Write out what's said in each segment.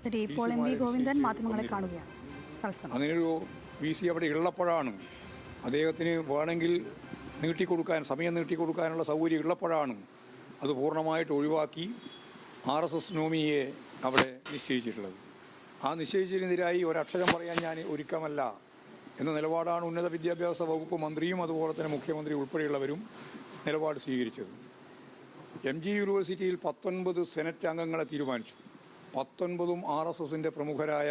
ഇപ്പോൾ M V Govindan മാധ്യമങ്ങളെ കാണുകയാണ്. അങ്ങനെയൊരു VC അവിടെ ഉള്ളപ്പോഴാണ് അദ്ദേഹത്തിന് വേണമെങ്കിൽ സമയം നീട്ടിക്കൊടുക്കാനുള്ള സൗകര്യം ഉള്ളപ്പോഴാണ് അത് പൂർണ്ണമായിട്ട് ഒഴിവാക്കി RSS നോമിനിയെ അവിടെ നിശ്ചയിച്ചിട്ടുള്ളത്. ആ നിശ്ചയിച്ചതിനെതിരായി ഒരക്ഷരം പറയാൻ ഞാൻ ഒരുക്കമല്ല എന്ന നിലപാടാണ് ഉന്നത വിദ്യാഭ്യാസ വകുപ്പ് മന്ത്രിയും അതുപോലെ തന്നെ മുഖ്യമന്ത്രി ഉൾപ്പെടെയുള്ളവരും നിലപാട് സ്വീകരിച്ചത്. MG യൂണിവേഴ്സിറ്റിയിൽ 19 സെനറ്റ് അംഗങ്ങളെ തീരുമാനിച്ചു. 19ഉം RSSന്റെ പ്രമുഖരായ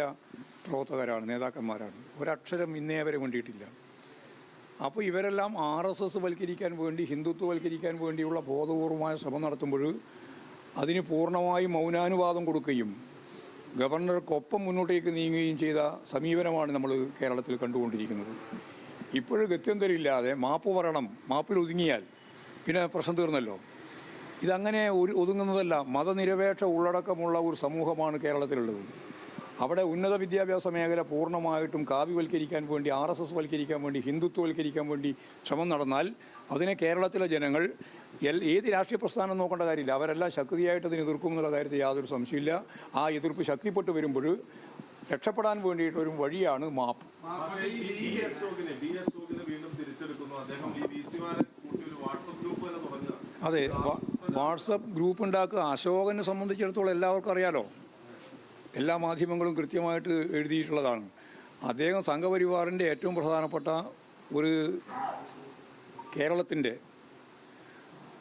പ്രവർത്തകരാണ്, നേതാക്കന്മാരാണ്. ഒരക്ഷരം ഇന്നേ വരെ വേണ്ടിയിട്ടില്ല. അപ്പോൾ ഇവരെല്ലാം RSS വൽക്കരിക്കാൻ വേണ്ടി, ഹിന്ദുത്വവൽക്കരിക്കാൻ വേണ്ടിയുള്ള ബോധപൂർവമായ ശ്രമം നടത്തുമ്പോൾ അതിന് പൂർണ്ണമായും മൗനാനുവാദം കൊടുക്കുകയും ഗവർണർക്കൊപ്പം മുന്നോട്ടേക്ക് നീങ്ങുകയും ചെയ്ത സമീപനമാണ് നമ്മൾ കേരളത്തിൽ കണ്ടുകൊണ്ടിരിക്കുന്നത്. ഇപ്പോഴും ഗത്യന്തരമില്ലാതെ മാപ്പ് പറയണം, മാപ്പിൽ ഒതുങ്ങിയാൽ പിന്നെ പ്രശ്നം തീർന്നല്ലോ. ഇതങ്ങനെ ഒതുങ്ങുന്നതല്ല. മതനിരപേക്ഷ ഉള്ളടക്കമുള്ള ഒരു സമൂഹമാണ് കേരളത്തിലുള്ളത്. അവിടെ ഉന്നത വിദ്യാഭ്യാസ മേഖല പൂർണ്ണമായിട്ടും കാവ്യവൽക്കരിക്കാൻ വേണ്ടി, RSS വൽക്കരിക്കാൻ വേണ്ടി, ഹിന്ദുത്വവൽക്കരിക്കാൻ വേണ്ടി ശ്രമം നടന്നാൽ അതിനെ കേരളത്തിലെ ജനങ്ങൾ ഏത് രാഷ്ട്രീയ പ്രസ്ഥാനം നോക്കേണ്ട കാര്യമില്ല, അവരെല്ലാം ശക്തിയായിട്ട് അതിന് എതിർക്കും എന്നുള്ള കാര്യത്തിൽ യാതൊരു സംശയമില്ല. ആ എതിർപ്പ് ശക്തിപ്പെട്ട് വരുമ്പോൾ രക്ഷപ്പെടാൻ വേണ്ടിയിട്ടൊരു വഴിയാണ് മാപ്പ്. അതെ, വാട്സപ്പ് ഗ്രൂപ്പ് ഉണ്ടാക്കുക അശോകനെ സംബന്ധിച്ചിടത്തോളം എല്ലാവർക്കും അറിയാലോ. എല്ലാ മാധ്യമങ്ങളും കൃത്യമായിട്ട് എഴുതിയിട്ടുള്ളതാണ്. അദ്ദേഹം സംഘപരിവാറിൻ്റെ ഏറ്റവും പ്രധാനപ്പെട്ട ഒരു കേരളത്തിൻ്റെ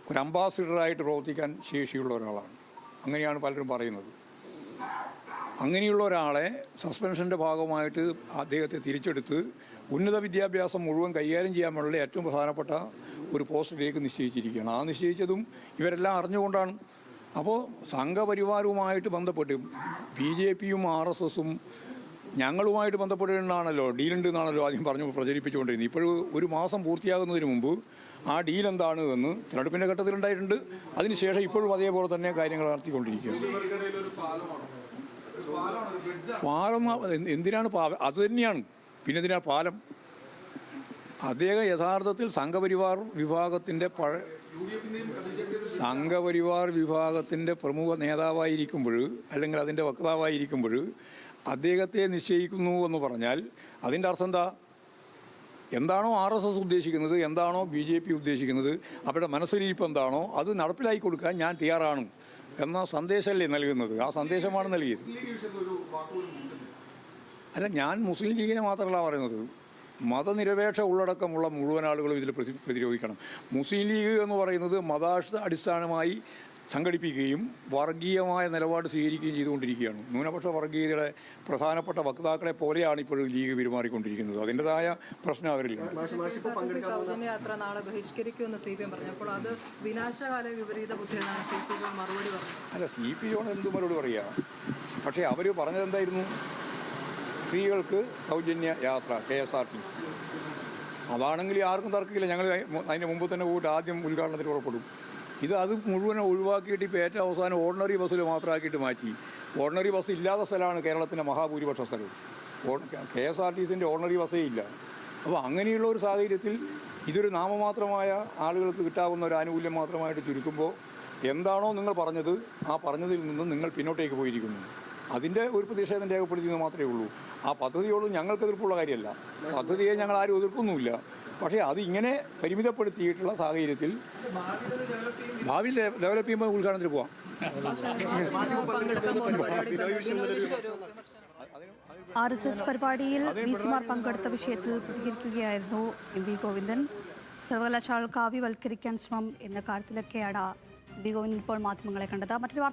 ഒരു അംബാസിഡറായിട്ട് പ്രവർത്തിക്കാൻ ശേഷിയുള്ള ഒരാളാണ്. അങ്ങനെയാണ് പലരും പറയുന്നത്. അങ്ങനെയുള്ള ഒരാളെ സസ്പെൻഷൻ്റെ ഭാഗമായിട്ട് അദ്ദേഹത്തെ തിരിച്ചെടുത്ത് ഉന്നത വിദ്യാഭ്യാസം മുഴുവൻ കൈകാര്യം ചെയ്യാനുള്ള ഏറ്റവും പ്രധാനപ്പെട്ട ഒരു പോസ്റ്റിലേക്ക് നിശ്ചയിച്ചിരിക്കുകയാണ്. ആ നിശ്ചയിച്ചതും ഇവരെല്ലാം അറിഞ്ഞുകൊണ്ടാണ്. അപ്പോൾ സംഘപരിവാരവുമായിട്ട് ബന്ധപ്പെട്ട് BJPയും RSSും ഞങ്ങളുമായിട്ട് ബന്ധപ്പെട്ടുകൊണ്ടാണല്ലോ, ഡീലുണ്ട് എന്നാണല്ലോ ആദ്യം പ്രചരിപ്പിച്ചുകൊണ്ടിരുന്നത്. ഇപ്പോഴും ഒരു മാസം പൂർത്തിയാകുന്നതിന് മുമ്പ് ആ ഡീൽ എന്താണ് എന്ന് തിരഞ്ഞെടുപ്പിൻ്റെ ഘട്ടത്തിലുണ്ടായിട്ടുണ്ട്. അതിനുശേഷം ഇപ്പോഴും അതേപോലെ തന്നെ കാര്യങ്ങൾ നടത്തിക്കൊണ്ടിരിക്കുകയാണ്. പാലം എന്തിനാണ്? അത് തന്നെയാണ്. പിന്നെ എന്തിനാണ് പാലം? അദ്ദേഹം യഥാർത്ഥത്തിൽ സംഘപരിവാർ വിഭാഗത്തിൻ്റെ പ്രമുഖ നേതാവായിരിക്കുമ്പോൾ, അല്ലെങ്കിൽ അതിൻ്റെ വക്താവായിരിക്കുമ്പോൾ അദ്ദേഹത്തെ നിശ്ചയിക്കുന്നു എന്ന് പറഞ്ഞാൽ അതിൻ്റെ അർത്ഥം എന്താണോ RSS ഉദ്ദേശിക്കുന്നത്, എന്താണോ BJP ഉദ്ദേശിക്കുന്നത്, അവരുടെ മനസ്സിലിരിപ്പ് എന്താണോ അത് നടപ്പിലാക്കി കൊടുക്കാൻ ഞാൻ തയ്യാറാണ് എന്ന സന്ദേശമല്ലേ നൽകുന്നത്. ആ സന്ദേശമാണ് നൽകിയത്. അല്ല, ഞാൻ മുസ്ലിം ലീഗിനെ മാത്രമല്ല പറയുന്നത്, മതനിരപേക്ഷ ഉള്ളടക്കമുള്ള മുഴുവൻ ആളുകളും ഇതിൽ പ്രതിരോധിക്കണം. മുസ്ലിം ലീഗ് എന്ന് പറയുന്നത് അടിസ്ഥാനമായി സംഘടിപ്പിക്കുകയും വർഗീയമായ നിലപാട് സ്വീകരിക്കുകയും ചെയ്തുകൊണ്ടിരിക്കുകയാണ്. ന്യൂനപക്ഷ വർഗീയതയുടെ പ്രധാനപ്പെട്ട വക്താക്കളെ പോലെയാണ് ഇപ്പോഴും ലീഗ് പെരുമാറിക്കൊണ്ടിരിക്കുന്നത്. അതിൻ്റെതായ പ്രശ്നം അവരില്ല. യാത്ര നാളെ ബഹിഷ്കരിക്കുമെന്ന് CPM പറഞ്ഞപ്പോൾ അത് വിനാശകാല വിപരീത ബുദ്ധിയെന്നാണ് CPM മറുപടി പറഞ്ഞത്. അല്ല, CPM എന്ത് മറുപടി പറയുക? പക്ഷേ അവർ പറഞ്ഞതെന്തായിരുന്നു? സ്ത്രീകൾക്ക് സൗജന്യ യാത്ര KSRTC. അതാണെങ്കിൽ ആർക്കും തർക്കമില്ല. ഞങ്ങൾ അതിന് മുമ്പ് തന്നെ പോയിട്ട് ആദ്യം ഉദ്ഘാടനത്തിന് പുറപ്പെടും. അത് മുഴുവൻ ഒഴിവാക്കിയിട്ട് ഇപ്പോൾ ഏറ്റവും അവസാനം ഓർഡിനറി ബസ്സിൽ മാത്രമാക്കിയിട്ട് മാറ്റി. ഓർഡിനറി ബസ് ഇല്ലാത്ത സ്ഥലമാണ് കേരളത്തിൻ്റെ മഹാഭൂരിപക്ഷ സ്ഥലവും. KSRTCൻ്റെ ഓർഡിനറി ബസ്സേ ഇല്ല. അപ്പോൾ അങ്ങനെയുള്ള ഒരു സാഹചര്യത്തിൽ ഇതൊരു നാമമാത്രമായ ആളുകൾക്ക് കിട്ടാവുന്ന ഒരു ആനുകൂല്യം മാത്രമായിട്ട് ചുരുക്കുമ്പോൾ എന്താണോ നിങ്ങൾ പറഞ്ഞത്, ആ പറഞ്ഞതിൽ നിന്നും നിങ്ങൾ പിന്നോട്ടേക്ക് പോയിരിക്കുന്നു. അതിൻ്റെ ഒരു പ്രതിഷേധം രേഖപ്പെടുത്തിയെന്ന് മാത്രമേ ഉള്ളൂ. ആ പദ്ധതിയോട് ഞങ്ങൾക്ക് എതിർപ്പുള്ള കാര്യമല്ല. പദ്ധതിയെ ഞങ്ങൾ ആരും എതിർക്കൊന്നുമില്ല. പക്ഷേ അത് ഇങ്ങനെ പരിമിതപ്പെടുത്തിയിട്ടുള്ള സാഹചര്യത്തിൽ ഭാവിയിൽ ഡെവലപ്പ് ചെയ്യുമ്പോൾ ഉദ്ഘാടനത്തിന് പോവാം. RSS പരിപാടിയിൽ VCമാർ പങ്കെടുത്ത വിഷയത്തിൽ പ്രതികരിക്കുകയായിരുന്നു MV ഗോവിന്ദൻ. സർവകലാശാല കാവ്യവൽക്കരിക്കാൻ ശ്രമം എന്ന കാര്യത്തിലൊക്കെയാണ് MV ഗോവിന്ദൻ ഇപ്പോൾ മാധ്യമങ്ങളെ കണ്ടത്. മറ്റൊരു വാർത്ത